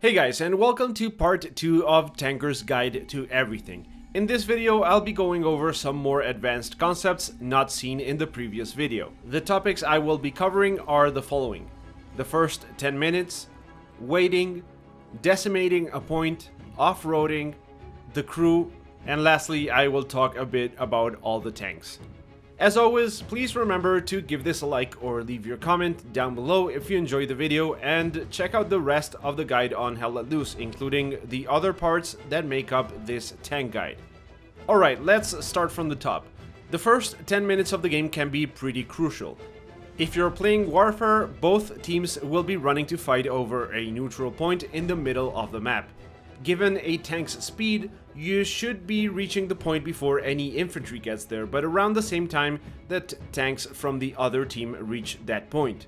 Hey guys, and welcome to part 2 of Tanker's Guide to Everything. In this video, I'll be going over some more advanced concepts not seen in the previous video. The topics I will be covering are the following: the first 10 minutes, waiting, decimating a point, off-roading, the crew, and lastly, I will talk a bit about all the tanks. As always, please remember to give this a like or leave your comment down below if you enjoyed the video, and check out the rest of the guide on Hell Let Loose, including the other parts that make up this tank guide. Alright, let's start from the top. The first 10 minutes of the game can be pretty crucial. If you're playing Warfare, both teams will be running to fight over a neutral point in the middle of the map. Given a tank's speed, you should be reaching the point before any infantry gets there, but around the same time that tanks from the other team reach that point.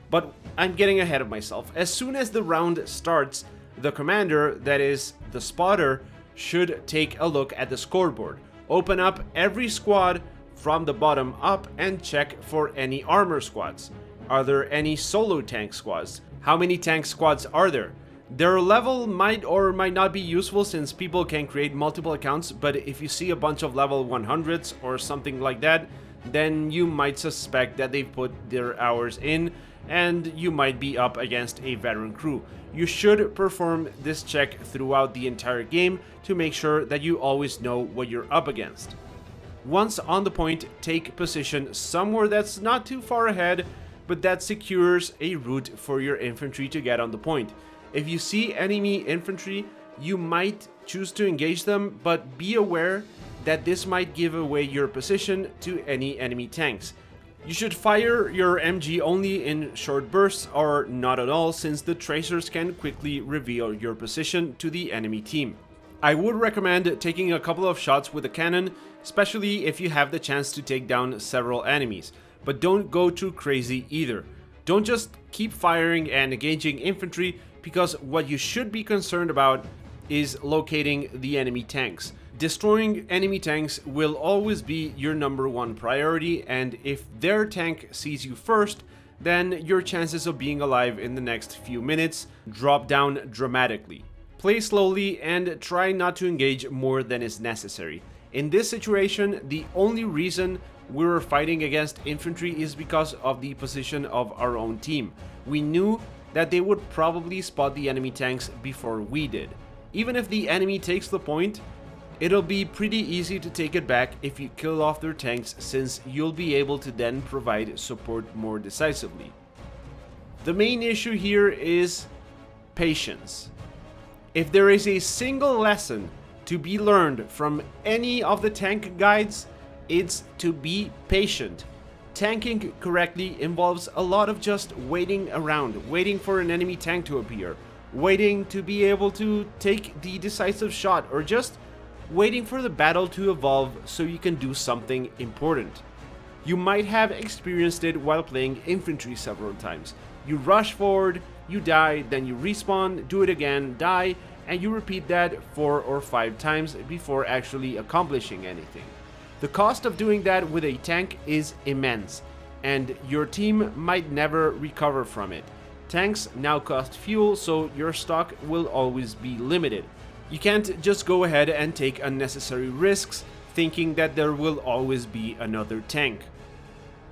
But I'm getting ahead of myself. As soon as the round starts, the commander, that is, the spotter, should take a look at the scoreboard, open up every squad from the bottom up and check for any armor squads. Are there any solo tank squads? How many tank squads are there? Their level might or might not be useful since people can create multiple accounts, but if you see a bunch of level 100s or something like that, then you might suspect that they've put their hours in and you might be up against a veteran crew. You should perform this check throughout the entire game to make sure that you always know what you're up against. Once on the point, take position somewhere that's not too far ahead, but that secures a route for your infantry to get on the point. If you see enemy infantry, you might choose to engage them, but be aware that this might give away your position to any enemy tanks. You should fire your MG only in short bursts or not at all, since the tracers can quickly reveal your position to the enemy team. I would recommend taking a couple of shots with a cannon, especially if you have the chance to take down several enemies, but don't go too crazy either. Don't just keep firing and engaging infantry, because what you should be concerned about is locating the enemy tanks. Destroying enemy tanks will always be your #1 priority, and if their tank sees you first, then your chances of being alive in the next few minutes drop down dramatically. Play slowly and try not to engage more than is necessary. In this situation, the only reason we were fighting against infantry is because of the position of our own team. We knew that they would probably spot the enemy tanks before we did. Even if the enemy takes the point, it'll be pretty easy to take it back if you kill off their tanks, since you'll be able to then provide support more decisively. The main issue here is patience. If there is a single lesson to be learned from any of the tank guides, it's to be patient. Tanking correctly involves a lot of just waiting around, waiting for an enemy tank to appear, waiting to be able to take the decisive shot, or just waiting for the battle to evolve so you can do something important. You might have experienced it while playing infantry several times. You rush forward, you die, then you respawn, do it again, die, and you repeat that 4 or 5 times before actually accomplishing anything. The cost of doing that with a tank is immense, and your team might never recover from it. Tanks now cost fuel, so your stock will always be limited. You can't just go ahead and take unnecessary risks thinking that there will always be another tank.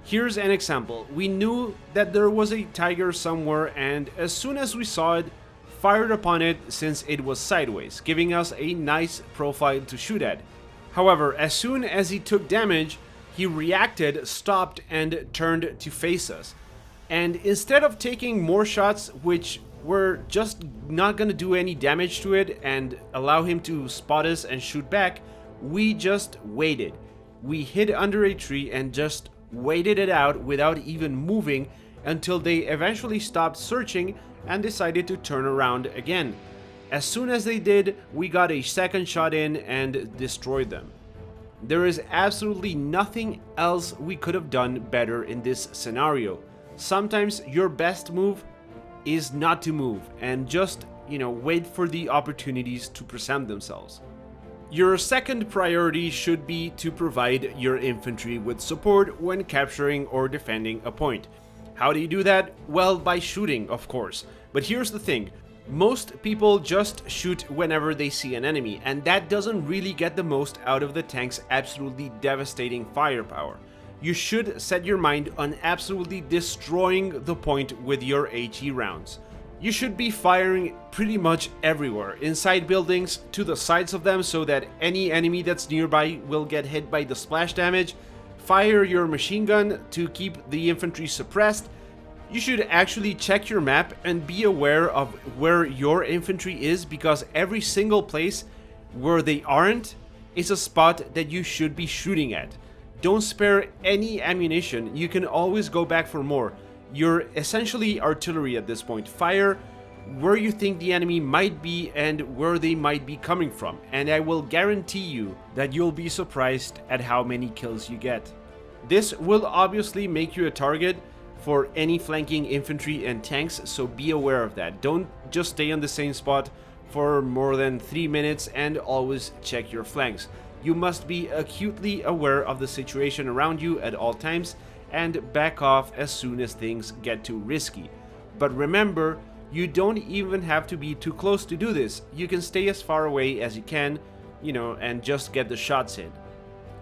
Here's an example. We knew that there was a tiger somewhere, and as soon as we saw it, fired upon it since it was sideways, giving us a nice profile to shoot at. However, as soon as he took damage, he reacted, stopped, and turned to face us. And instead of taking more shots, which were just not gonna do any damage to it and allow him to spot us and shoot back, we just waited. We hid under a tree and just waited it out without even moving until they eventually stopped searching and decided to turn around again. As soon as they did, we got a second shot in and destroyed them. There is absolutely nothing else we could have done better in this scenario. Sometimes your best move is not to move and just, wait for the opportunities to present themselves. Your second priority should be to provide your infantry with support when capturing or defending a point. How do you do that? Well, by shooting, of course. But here's the thing. Most people just shoot whenever they see an enemy, and that doesn't really get the most out of the tank's absolutely devastating firepower. You should set your mind on absolutely destroying the point with your HE rounds. You should be firing pretty much everywhere, inside buildings, to the sides of them, so that any enemy that's nearby will get hit by the splash damage. Fire your machine gun to keep the infantry suppressed. You should actually check your map and be aware of where your infantry is, because every single place where they aren't is a spot that you should be shooting at. Don't spare any ammunition, you can always go back for more. You're essentially artillery at this point. Fire where you think the enemy might be and where they might be coming from, and I will guarantee you that you'll be surprised at how many kills you get. This will obviously make you a target for any flanking infantry and tanks, so be aware of that. Don't just stay on the same spot for more than 3 minutes, and always check your flanks. You must be acutely aware of the situation around you at all times and back off as soon as things get too risky. But remember, you don't even have to be too close to do this. You can stay as far away as you can, and just get the shots in.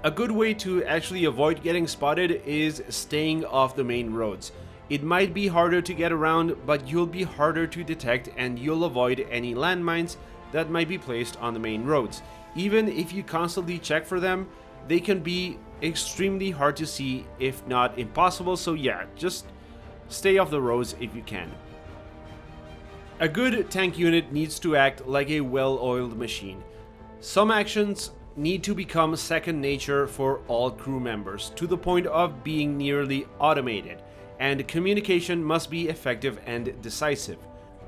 A good way to actually avoid getting spotted is staying off the main roads. It might be harder to get around, but you'll be harder to detect, and you'll avoid any landmines that might be placed on the main roads. Even if you constantly check for them, they can be extremely hard to see, if not impossible, so yeah, just stay off the roads if you can. A good tank unit needs to act like a well-oiled machine. Some actions need to become second nature for all crew members, to the point of being nearly automated, and communication must be effective and decisive.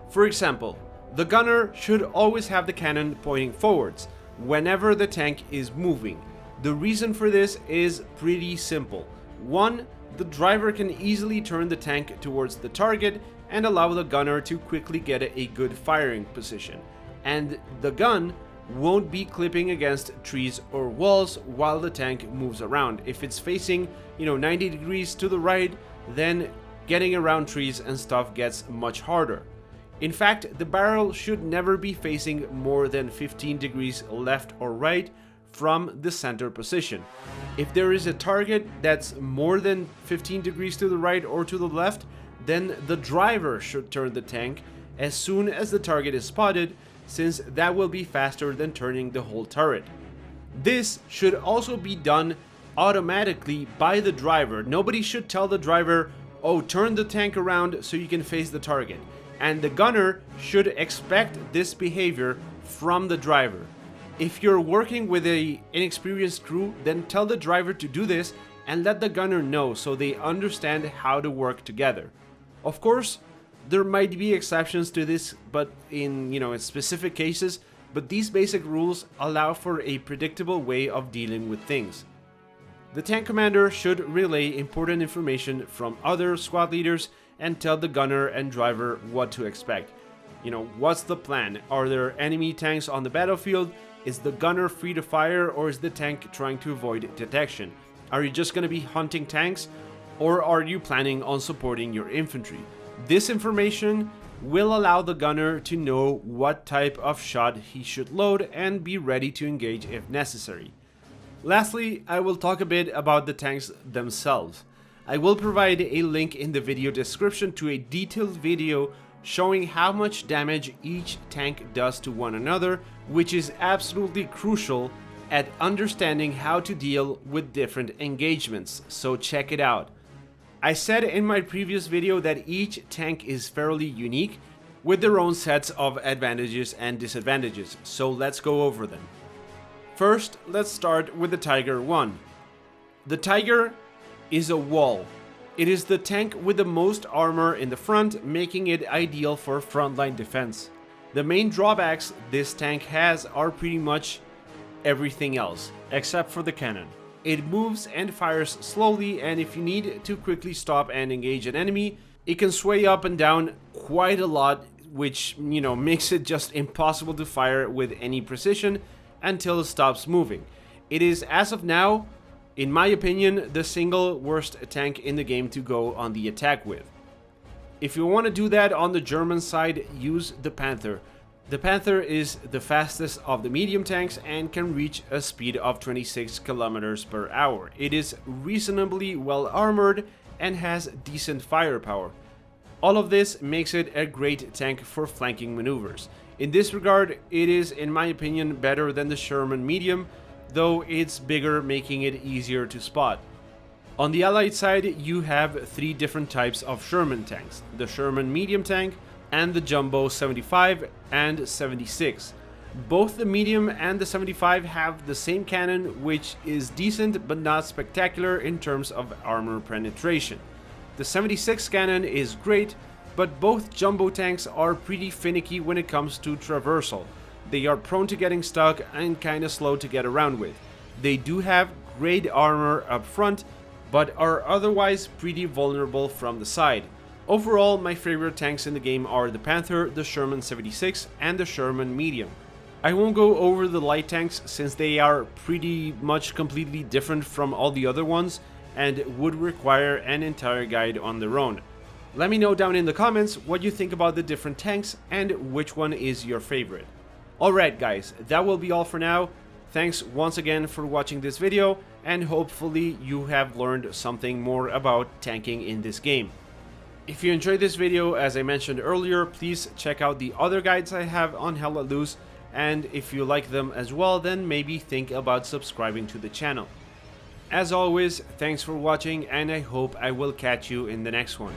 For example, the gunner should always have the cannon pointing forwards whenever the tank is moving. The reason for this is pretty simple. 1. The driver can easily turn the tank towards the target and allow the gunner to quickly get a good firing position, and the gun won't be clipping against trees or walls while the tank moves around. If it's facing 90 degrees to the right, then getting around trees and stuff gets much harder. In fact, the barrel should never be facing more than 15 degrees left or right from the center position. If there is a target that's more than 15 degrees to the right or to the left, then the driver should turn the tank as soon as the target is spotted, since that will be faster than turning the whole turret. This should also be done automatically by the driver. Nobody should tell the driver, oh, turn the tank around so you can face the target. And the gunner should expect this behavior from the driver. If you're working with an inexperienced crew, then tell the driver to do this and let the gunner know so they understand how to work together. Of course, there might be exceptions to this, but in specific cases, but these basic rules allow for a predictable way of dealing with things. The tank commander should relay important information from other squad leaders and tell the gunner and driver what to expect. What's the plan? Are there enemy tanks on the battlefield? Is the gunner free to fire, or is the tank trying to avoid detection? Are you just going to be hunting tanks, or are you planning on supporting your infantry? This information will allow the gunner to know what type of shot he should load and be ready to engage if necessary. Lastly, I will talk a bit about the tanks themselves. I will provide a link in the video description to a detailed video showing how much damage each tank does to one another, which is absolutely crucial at understanding how to deal with different engagements, so check it out. I said in my previous video that each tank is fairly unique, with their own sets of advantages and disadvantages, so let's go over them. First, let's start with the Tiger 1. The Tiger is a wall. It is the tank with the most armor in the front, making it ideal for frontline defense. The main drawbacks this tank has are pretty much everything else, except for the cannon. It moves and fires slowly, and if you need to quickly stop and engage an enemy, it can sway up and down quite a lot, which makes it just impossible to fire with any precision until it stops moving. It is, as of now, in my opinion, the single worst tank in the game to go on the attack with. If you want to do that on the German side, use the Panther. The Panther is the fastest of the medium tanks and can reach a speed of 26 kilometers per hour. It is reasonably well armored and has decent firepower. All of this makes it a great tank for flanking maneuvers. In this regard, it is, in my opinion, better than the Sherman medium, though it's bigger, making it easier to spot. On the Allied side, you have three different types of Sherman tanks: the Sherman medium tank, and the Jumbo 75 and 76. Both the medium and the 75 have the same cannon, which is decent but not spectacular in terms of armor penetration. The 76 cannon is great, but both jumbo tanks are pretty finicky when it comes to traversal. They are prone to getting stuck and kinda slow to get around with. They do have great armor up front, but are otherwise pretty vulnerable from the side. Overall, my favorite tanks in the game are the Panther, the Sherman 76, and the Sherman medium. I won't go over the light tanks since they are pretty much completely different from all the other ones and would require an entire guide on their own. Let me know down in the comments what you think about the different tanks and which one is your favorite. Alright guys, that will be all for now. Thanks once again for watching this video, and hopefully you have learned something more about tanking in this game. If you enjoyed this video, as I mentioned earlier, please check out the other guides I have on Hell Let Loose, and if you like them as well, then maybe think about subscribing to the channel. As always, thanks for watching, and I hope I will catch you in the next one.